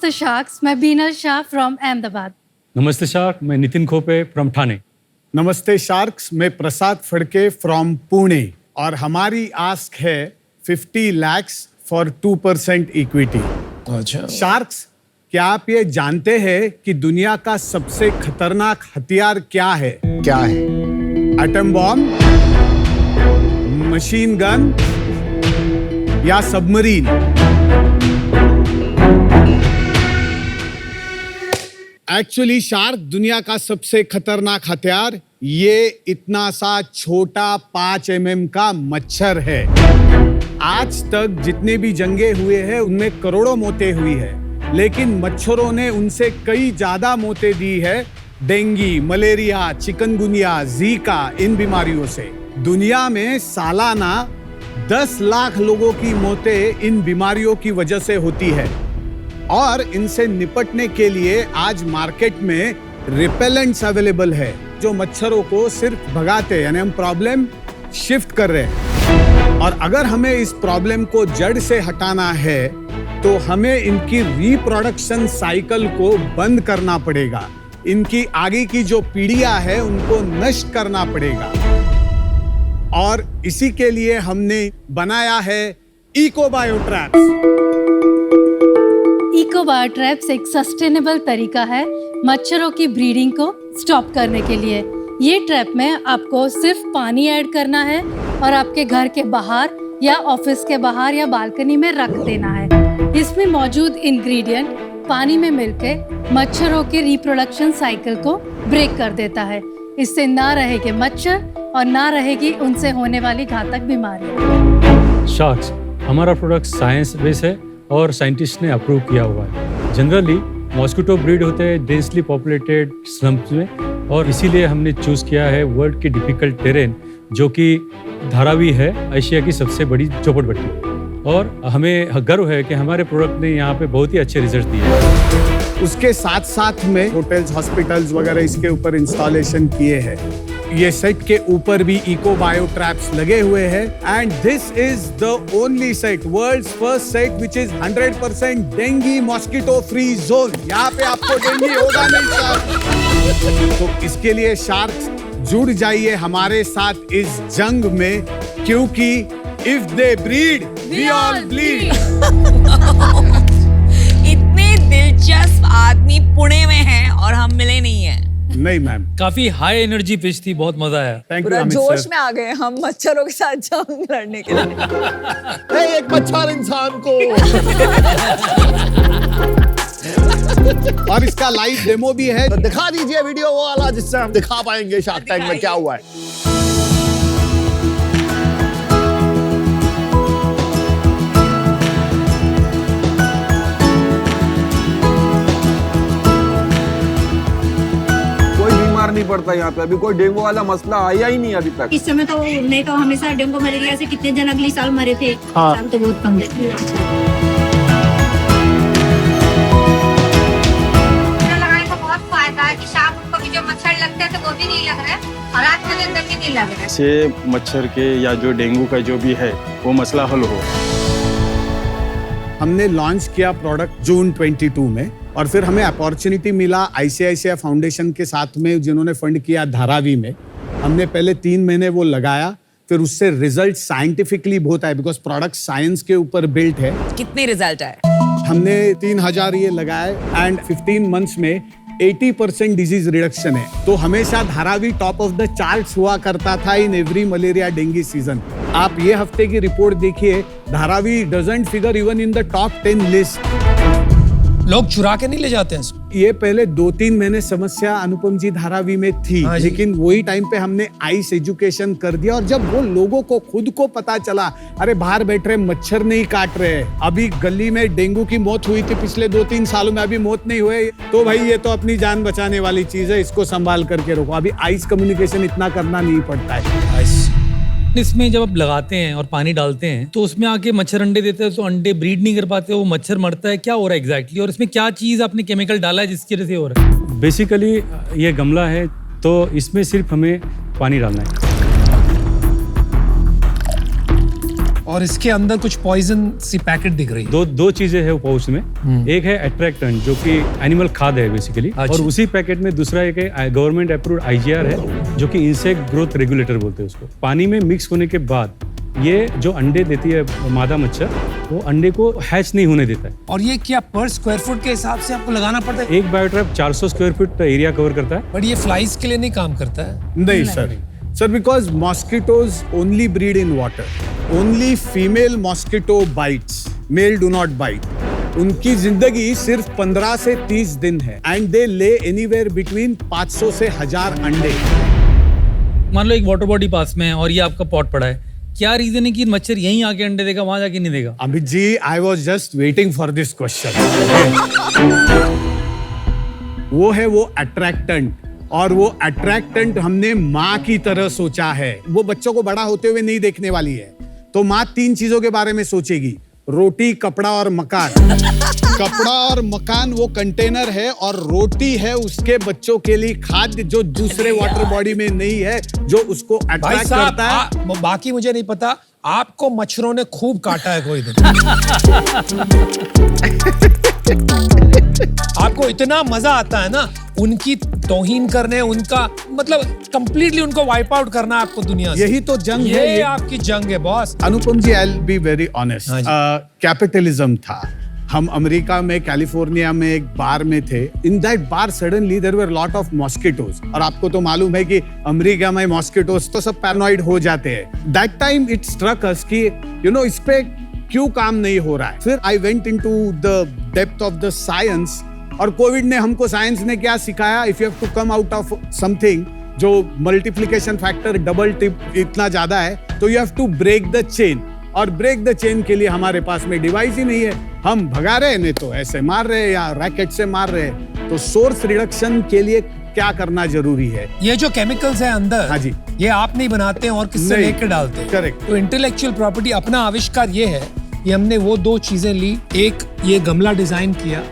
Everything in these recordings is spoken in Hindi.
नमस्ते शार्क्स, मैं बीनल शाह फ्रॉम अहमदाबाद। नमस्ते शार्क, मैं नितिन खोपे फ्रॉम ठाणे। नमस्ते शार्क्स, मैं प्रसाद फड़के फ्रॉम पुणे और हमारी आस्क है 50 lakhs फॉर 2% इक्विटी। अच्छा शार्क्स, क्या आप ये जानते हैं कि दुनिया का सबसे खतरनाक हथियार क्या है? क्या है? एटम बॉम्ब, मशीन गन या सबमरीन? एक्चुअली शार्क, दुनिया का सबसे खतरनाक हथियार ये इतना सा छोटा 5 mm का मच्छर है। आज तक जितने भी जंगे हुए हैं उनमें करोड़ों मौतें हुई है, लेकिन मच्छरों ने उनसे कई ज्यादा मौतें दी है। डेंगू, मलेरिया, चिकनगुनिया, जीका, इन बीमारियों से दुनिया में सालाना 10 लाख लोगों की मौतें इन बीमारियों की वजह से होती है। और इनसे निपटने के लिए आज मार्केट में रिपेलेंट्स अवेलेबल है जो मच्छरों को सिर्फ भगाते हैं, यानी हम प्रॉब्लम शिफ्ट कर रहे हैं। और अगर हमें इस प्रॉब्लम को जड़ से हटाना है तो हमें इनकी रिप्रोडक्शन साइकिल को बंद करना पड़ेगा। इनकी आगे की जो पीढ़ियां है उनको नष्ट करना पड़ेगा। और इसी के लिए हमने बनाया है eco bio traps. Eco bio traps एक सस्टेनेबल तरीका है मच्छरों की ब्रीडिंग को स्टॉप करने के लिए। ये ट्रैप में आपको सिर्फ पानी ऐड करना है और आपके घर के बाहर या ऑफिस के बाहर या बालकनी में रख देना है। इसमें मौजूद इंग्रेडिएंट पानी में मिलकर मच्छरों के रिप्रोडक्शन साइकिल को ब्रेक कर देता है। इससे ना रहेंगे मच्छर और ना रहेगी उनसे होने वाली घातक बीमारियां। शार्क्स, हमारा प्रोडक्ट साइंस बेस है और साइंटिस्ट ने अप्रूव किया हुआ है। जनरली मॉस्किटो ब्रीड होते हैं डेंसली पॉपुलेटेड स्लम्स में, और इसीलिए हमने चूज किया है वर्ल्ड की डिफिकल्ट टेरेन जो कि धारावी है, एशिया की सबसे बड़ी झोपड़पट्टी। और हमें गर्व है कि हमारे प्रोडक्ट ने यहाँ पे बहुत ही अच्छे रिजल्ट दिए हैं। उसके साथ साथ में होटल्स, हॉस्पिटल्स वगैरह इसके ऊपर इंस्टॉलेशन किए हैं। ये सेट के ऊपर भी इको बायो ट्रैप्स लगे हुए हैं and this is the only set, world's first set which is 100% dengue mosquito free zone. यहाँ पे आपको डेंगू होगा नहीं सर। तो इसके लिए शार्क्स जुड़ जाइए हमारे साथ इस जंग में, क्योंकि if they breed we all bleed. इतने दिलचस्प आदमी पुणे में हैं और हम मिले नहीं हैं। नहीं मैम, काफी हाई एनर्जी पिच थी, बहुत मजा आया। थैंक यू पूरा अमित जोश सर। में आ गए हम मच्छरों के साथ जंग लड़ने के लिए। एक मच्छर इंसान को। और इसका लाइव डेमो भी है। तो दिखा दीजिए वीडियो वो वाला जिससे हम दिखा पाएंगे शार्क टैंक में क्या हुआ है। नहीं पड़ता यहाँ पे, अभी कोई डेंगू वाला मसला आया ही नहीं अभी तक। इस समय तो नहीं तो हमेशा डेंगू मलेरिया से कितने जन अगले साल मरे थे। साल तो बहुत कम है। लगाने का बहुत फायदा है कि शाम को भी जो मच्छर लगते थे वो भी नहीं लग रहे और रात के दिन तक भी नहीं लग रहे। से मच्छर के या जो डेंगू का जो भी है वो मसला हल हो। हमने लॉन्च किया प्रोडक्ट जून 22 में और फिर हमें अपॉर्चुनिटी मिला आईसीआईसीआई फाउंडेशन के साथ में, जिन्होंने फंड किया धारावी में। हमने पहले 3 महीने वो लगाया, फिर उससे रिजल्ट साइंटिफिकली बहुत आए बिकॉज प्रोडक्ट साइंस के ऊपर बिल्ट है। कितने रिजल्ट आए? हमने 3000 ये लगाए एंड 15 मंथ्स में 80% डिजीज रिडक्शन है। तो हमेशा Dharavi top of the charts हुआ करता था in every malaria dengue season. आप ये हफ्ते की रिपोर्ट देखिए, Dharavi doesn't figure even in the top 10 list. लोग चुरा के नहीं ले जाते हैं इसको। ये पहले 2-3 महीने समस्या अनुपम जी धारावी में थी, लेकिन वही टाइम पे हमने आइस एजुकेशन कर दिया। और जब वो लोगों को खुद को पता चला, अरे बाहर बैठ रहे मच्छर नहीं काट रहे, अभी गली में डेंगू की मौत हुई थी पिछले 2-3 सालों में, अभी मौत नहीं हुए, तो भाई ये तो अपनी जान बचाने वाली चीज है, इसको संभाल करके रखो। अभी आइस कम्युनिकेशन इतना करना नहीं पड़ता है। इसमें जब आप लगाते हैं और पानी डालते हैं तो उसमें आके मच्छर अंडे देते हैं, तो अंडे ब्रीड नहीं कर पाते, वो मच्छर मरता है। क्या हो रहा है एग्जैक्टली और इसमें क्या चीज आपने केमिकल डाला है जिसकी वजह से हो रहा है? बेसिकली ये गमला है तो इसमें सिर्फ हमें पानी डालना है। और इसके अंदर कुछ पॉइजन सी पैकेट दिख रही है। दो चीजें है पाउच में। एक है अट्रैक्टेंट जो कि एनिमल खाद है बेसिकली, और उसी पैकेट में दूसरा एक है गवर्नमेंट अप्रूव्ड IGR है जो कि इंसेक्ट ग्रोथ रेगुलेटर बोलते हैं उसको। पानी में मिक्स होने के बाद ये जो अंडे देती है मादा मच्छर, वो अंडे को हैच नहीं होने देता है। और ये क्या पर स्क्वायर फुट के हिसाब से आपको लगाना पड़ता है? एक बायोट्रैप 400 स्क्वायर फीट एरिया कवर करता है। बट ये फ्लाइज के लिए नहीं काम करता है? नहीं sir, because mosquitoes only breed in water. Only female mosquito bites, male do not bite. उनकी जिंदगी सिर्फ 15 से 30 दिन है एंड दे ले एनीवेयर बिटवीन 500 से 1000 अंडे। मान लो एक वाटर बॉडी पास में है और ये आपका पॉट पड़ा है, क्या रीजन है कि मच्छर यहीं आके अंडे देगा, वहां जाके नहीं देगा? Amit ji, I was just waiting for this question. वो है वो अट्रैक्टेंट, और वो अट्रैक्टेंट हमने माँ की तरह सोचा है। वो बच्चों को बड़ा होते हुए नहीं देखने वाली है, तो माँ 3 चीजों के बारे में सोचेगी, रोटी, कपड़ा और मकान। कपड़ा और मकान वो कंटेनर है, और रोटी है उसके बच्चों के लिए खाद्य जो दूसरे वाटर बॉडी में नहीं है, जो उसको भाई अट्रैक्ट साहब, करता है। बाकी मुझे नहीं पता, आपको मच्छरों ने खूब काटा है कोई दिन। आपको इतना मजा आता है ना उनकी तौहीन करने, उनका मतलब कंप्लीटली उनको वाइप आउट करना आपको दुनिया से। यही तो जंग है, ये आपकी जंग है boss. Anupam ji, I will be very honest, capitalism था। हम अमेरिका में, कैलिफोर्निया में एक बार में थे। In that bar suddenly there were lot of mosquitoes, और आपको तो मालूम है कि अमेरिका में मॉस्किटोज तो सब पैरानॉइड हो जाते हैं। दैट टाइम इट स्ट्रक अस कि यू नो इस पे क्यों काम नहीं हो रहा है। फिर I went into the depth of the science, और कोविड ने हमको, साइंस ने क्या सिखाया, if you have to come out of something जो मल्टीप्लिकेशन फैक्टर डबल टिप इतना ज्यादा है, तो you have to break the chain. और ब्रेक द चेन के लिए हमारे पास में डिवाइस ही नहीं है। हम भगा रहे हैं, नहीं तो ऐसे मार रहे हैं या रैकेट से मार रहे हैं। तो सोर्स रिडक्शन के लिए क्या करना जरूरी है? ये जो केमिकल्स है अंदर, हाँ जी, ये आप नहीं बनाते हैं और किससे लेकर डालते हैं? करेक्ट। तो इंटेलेक्चुअल प्रॉपर्टी, अपना आविष्कार ये है कि हमने वो 2 चीजें ली, एक ये गमला डिजाइन किया,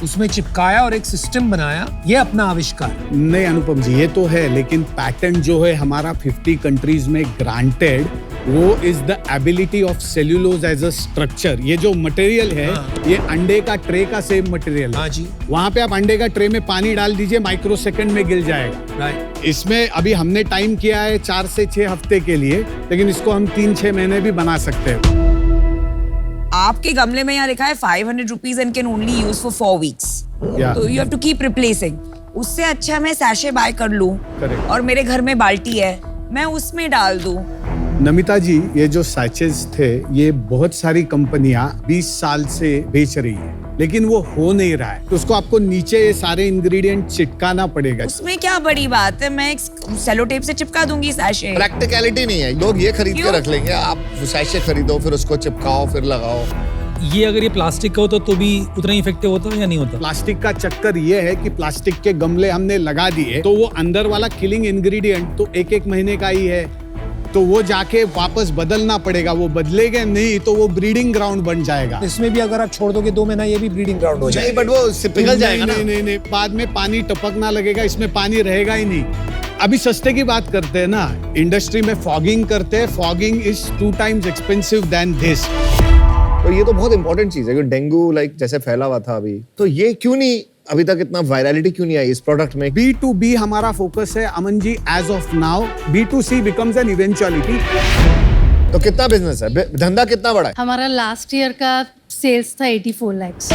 उसमें चिपकाया और एक सिस्टम बनाया, ये अपना आविष्कार। नहीं अनुपम जी, ये तो है, लेकिन पैटेंट जो है हमारा 50 कंट्रीज में ग्रांटेड, वो is the ability of cellulose as a structure. ये जो मटेरियल है, ये अंडे का ट्रे का सेम मटेरियल है। हाँ जी। वहां पे आप अंडे का ट्रे में पानी डाल दीजिए, माइक्रो सेकंड में गिल जाएगा। राइट। इसमें अभी हमने टाइम किया है 4 से 6 हफ्ते के लिए, लेकिन इसको हम 3-6 महीने भी बना सकते हैं। आपके गमले में यहाँ लिखा है 500 rupees and can only use for 4 weeks. तो you have to keep replacing. उससे अच्छा मैं सैशे बाय कर लूं, और मेरे घर में बाल्टी है, मैं उसमें डाल दूं। नमिता जी, ये जो सैचेस थे, ये बहुत सारी कंपनियां 20 साल से बेच रही है, लेकिन वो हो नहीं रहा है। तो उसको आपको नीचे ये सारे इंग्रेडिएंट चिपकाना पड़ेगा। उसमें क्या बड़ी बात है, मैं एक सेलो टेप से चिपका दूंगी सैशे। प्रैक्टिकलिटी नहीं है, लोग ये खरीद के रख लेंगे। आप सैशे खरीदो, फिर उसको चिपकाओ, फिर लगाओ। ये अगर ये प्लास्टिक का होता तो भी उतना ही इफेक्टिव होता या नहीं होता? प्लास्टिक का चक्कर ये है कि प्लास्टिक के गमले हमने लगा दिए, तो वो अंदर वाला किलिंग इंग्रेडिएंट तो 1-1 महीने का ही है, तो वो जाके वापस बदलना पड़ेगा। वो बदलेगा नहीं तो वो ब्रीडिंग ग्राउंड बन जाएगा। इसमें भी अगर आप छोड़ दोगे 2 महीना, ये भी ब्रीडिंग ग्राउंड हो जाएगा। बट वो पिघल जाएगा ना। नहीं, बाद में पानी टपकना लगेगा, इसमें पानी रहेगा ही नहीं। अभी सस्ते की बात करते हैं ना, इंडस्ट्री में फॉगिंग करते हैं। Fogging is 2 times expensive than this. तो ये तो बहुत इंपॉर्टेंट चीज है कि डेंगू लाइक जैसे फैला हुआ था अभी, तो ये क्यों नहीं, अभी तक इतना वायरलिटी क्यों नहीं आई इस प्रोडक्ट में? B2B हमारा फोकस है Aman ji, as of now. B2C becomes an eventuality। तो कितना बिजनेस है, धंधा कितना बड़ा है? हमारा लास्ट ईयर का सेल्स था 84 lakhs।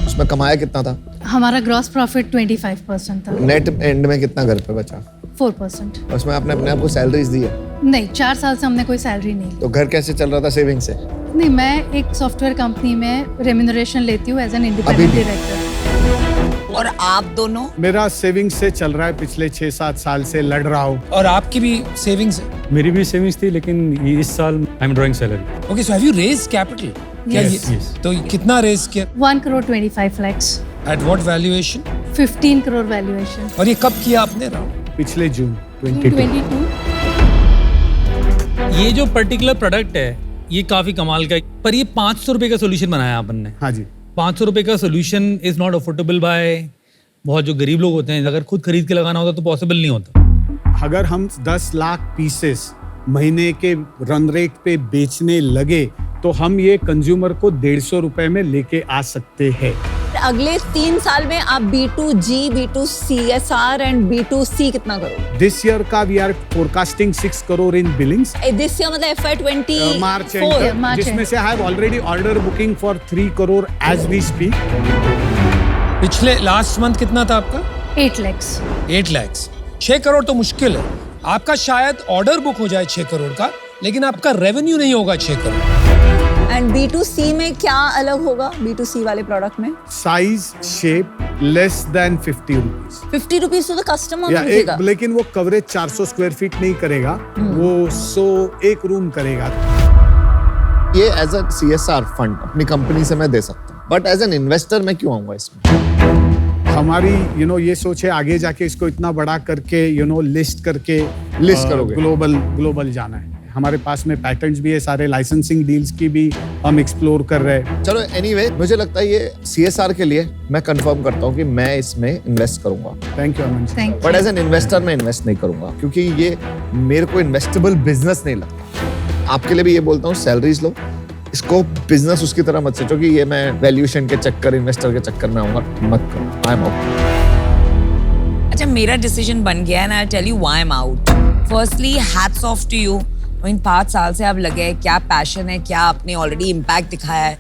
उसमें कमाया कितना था? हमारा ग्रॉस प्रॉफिट 25% था। नेट एंड में कितना घर पे बचा? 4%। उसमें आपने अपने आप को सैलरीज दी है? नहीं, 4 साल से हमने कोई सैलरी नहीं ली। तो घर कैसे चल रहा था सेविंग से? नहीं, मैं एक सॉफ्टवेयर कंपनी में रेम्यूनरेशन लेती हूँ एज एन इंडिपेंडेंट डायरेक्टर। और आप दोनों? मेरा सेविंग्स से चल रहा है, पिछले 6-7 साल से लड़ रहा हूँ। और आपकी भी सेविंग्स है? मेरी भी सेविंग्स थी, लेकिन इस साल I am drawing salary. Okay, so have you raised capital? Yes. तो कितना रेज किया? 1,25 lakhs। At what valuation? 15 crore valuation. और ये कब किया आपने राउंड? पिछले जून 22। ये जो पर्टिकुलर प्रोडक्ट है ये काफी कमाल का है, पर ये 500 रुपए का सोल्यूशन बनाया अपन ने। हाँ जी। 500 रुपए का solution is not affordable by बहुत जो गरीब लोग होते हैं। अगर खुद खरीद के लगाना होता तो पॉसिबल नहीं होता। अगर हम 10 लाख पीसेस महीने के रन रेट पे बेचने लगे तो हम ये कंज्यूमर को 150 रुपए में लेके आ सकते हैं। अगले 3 साल में आप B2G, B2CSR एंड B2C कितना करोगे? दिस ईयर का we are forecasting 6 crore in billings. This year मतलब FY24 मार्च एंड जिसमें से I have already order booking for 3 crore as we speak. पिछले लास्ट मंथ कितना था आपका? 8 lakhs। 8 lakhs। 6 करोड़ तो मुश्किल है। आपका शायद ऑर्डर बुक हो जाए 6 करोड़ का, लेकिन आपका रेवेन्यू नहीं होगा 6 करोड़। एंड B2C में क्या अलग होगा? B2C वाले प्रोडक्ट में size shape less than 50 rupees. 50 rupees तो कस्टमर समझेगा, लेकिन वो कवरेज 400 स्क्वायर फीट नहीं करेगा, वो 101 रूम करेगा। ये एज अ CSR फंड अपनी कंपनी से मैं दे सकता हूँ, बट एज एन इन्वेस्टर मैं क्यों आऊंगा इसमें? हमारी ये सोच है आगे जाके इसको इतना बड़ा करके लिस्ट करोगे, ग्लोबल जाना है। हमारे पास में पैटेंट्स भी है, सारे लाइसेंसिंग डील्स की भी हम एक्सप्लोर कर रहे हैं। चलो एनीवे, मुझे लगता है ये CSR के लिए मैं कंफर्म करता हूँ कि मैं इसमें इन्वेस्ट करूंगा। Thank you Aman ji. But as an investor मैं इन्वेस्ट नहीं करूंगा, क्योंकि ये मेरे को इन्वेस्टेबल बिजनेस नहीं लगता। आपके लिए भी ये बोलता हूँ, सैलरीज लो, इसको बिजनेस उसकी तरह मत सोचो कि ये मैं वैल्यूएशन के चक्कर, इन्वेस्टर के चक्कर में आऊंगा, मत करो। I am out. अच्छा, मेरा डिसीजन बन गया है, I tell you why I am out. Firstly hats off to you. इन 5 साल से आप लगे, क्या पैशन है, क्या आपने ऑलरेडी इम्पैक्ट दिखाया है।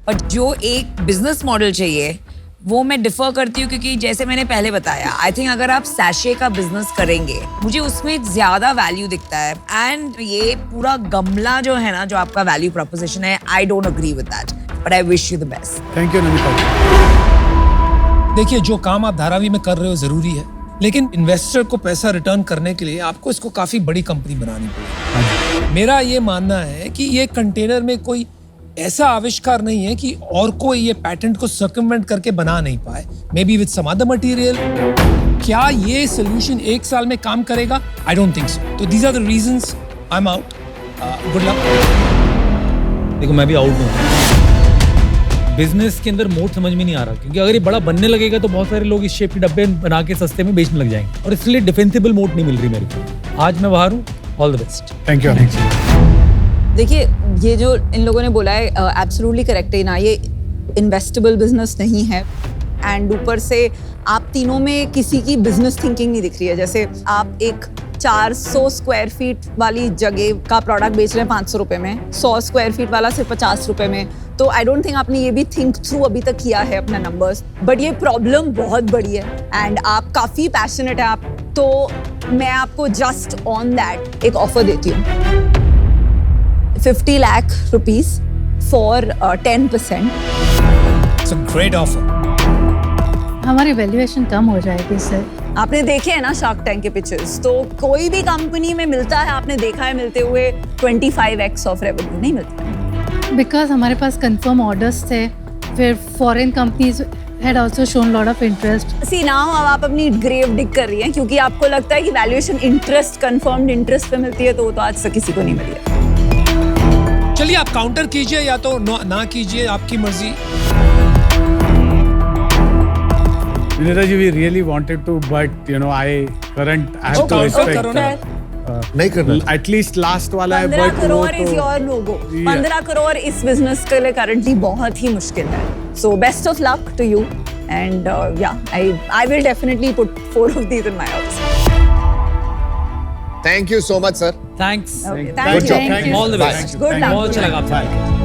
बट जो एक बिजनेस मॉडल चाहिए वो मैं डिफर करती हूँ, क्योंकि जैसे मैंने पहले बताया, आई थिंक अगर आप सैशे का बिजनेस करेंगे, मुझे उसमें ज्यादा वैल्यू दिखता है। एंड ये पूरा गमला जो है ना, जो आपका वैल्यू प्रोपोजिशन है, I don't agree with that, but I wish you the best. Thank you Namita. देखिए, जो काम आप धारावी में कर रहे हो जरूरी है, लेकिन इन्वेस्टर को पैसा रिटर्न करने के लिए आपको इसको काफी बड़ी कंपनी बनानी पड़ेगी। मेरा ये मानना है कि ये कंटेनर में कोई ऐसा आविष्कार नहीं है कि और कोई ये पैटेंट को सर्कमवेंट करके बना नहीं पाए, maybe with some other material. क्या ये सोल्यूशन 1 साल में काम करेगा? I don't think so. तो these are the reasons I am out. Good luck. देखो, मैं भी आउट हूँ। बिजनेस के अंदर मोड समझ में नहीं आ रहा, क्योंकि अगर ये बड़ा बनने लगेगा तो बहुत सारे लोग इस शेप के डब्बे बना के सस्ते में बेचने लग जाएंगे, और इसलिए डिफेंसिबल मोड नहीं मिल रही मेरे को। आज मैं बाहर हूँ। All the best. Thank you. देखिए, ये जो इन लोगों ने बोला है एब्सोल्युटली करेक्ट है ना, ये इन्वेस्टेबल बिजनेस नहीं है। एंड ऊपर से आप तीनों में किसी की बिजनेस थिंकिंग नहीं दिख रही है। जैसे आप एक 400 स्क्वायर फीट वाली जगह का प्रोडक्ट बेच रहे हैं 500 रुपए में, 100 स्क्वायर फीट वाला सिर्फ 50 रुपए में। तो आई डोंट थिंक आपने ये भी थिंक थ्रू अभी तक किया है अपना नंबर्स। बट ये प्रॉब्लम बहुत बड़ी है एंड आप काफी पैशनेट है आप, तो मैं आपको जस्ट ऑन दैट एक ऑफर देती हूँ, 50 lakh rupees for 10%। It's a great offer. हमारी वैल्यूएशन कम हो जाएगी इससे। आपने देखे है ना शार्क टैंक के पिक्चर्स, तो कोई भी कंपनी में मिलता है, आपने देखा है मिलते हुए 25x ऑफ रेवेन्यू नहीं मिलता। बिकॉज हमारे पास कंफर्म ऑर्डर्स थे, फिर foreign companies had also shown lot of interest. See now अब आप अपनी ग्रेव डिग कर रही हैं, क्योंकि आपको लगता है कि वैल्यूएशन इंटरेस्ट, कंफर्म्ड इंटरेस्ट पे मिलती है, तो वो तो आज तक किसी को नहीं मिली है। चलिए, आप काउंटर कीजिए या तो ना कीजिए, आपकी मर्जी। Vinita ji, we really wanted to, but I have to respect. नहीं करना। एटलीस्ट लास्ट वाला है, 15 crore is your logo. 15 crore इस बिजनेस के लिए करंटली बहुत ही मुश्किल है। So best of luck to you and I will definitely put 4 of these in my house. Thank you so much sir. Thanks. Thank you. All the best. Good luck. बहुत अच्छा लगा आपसे।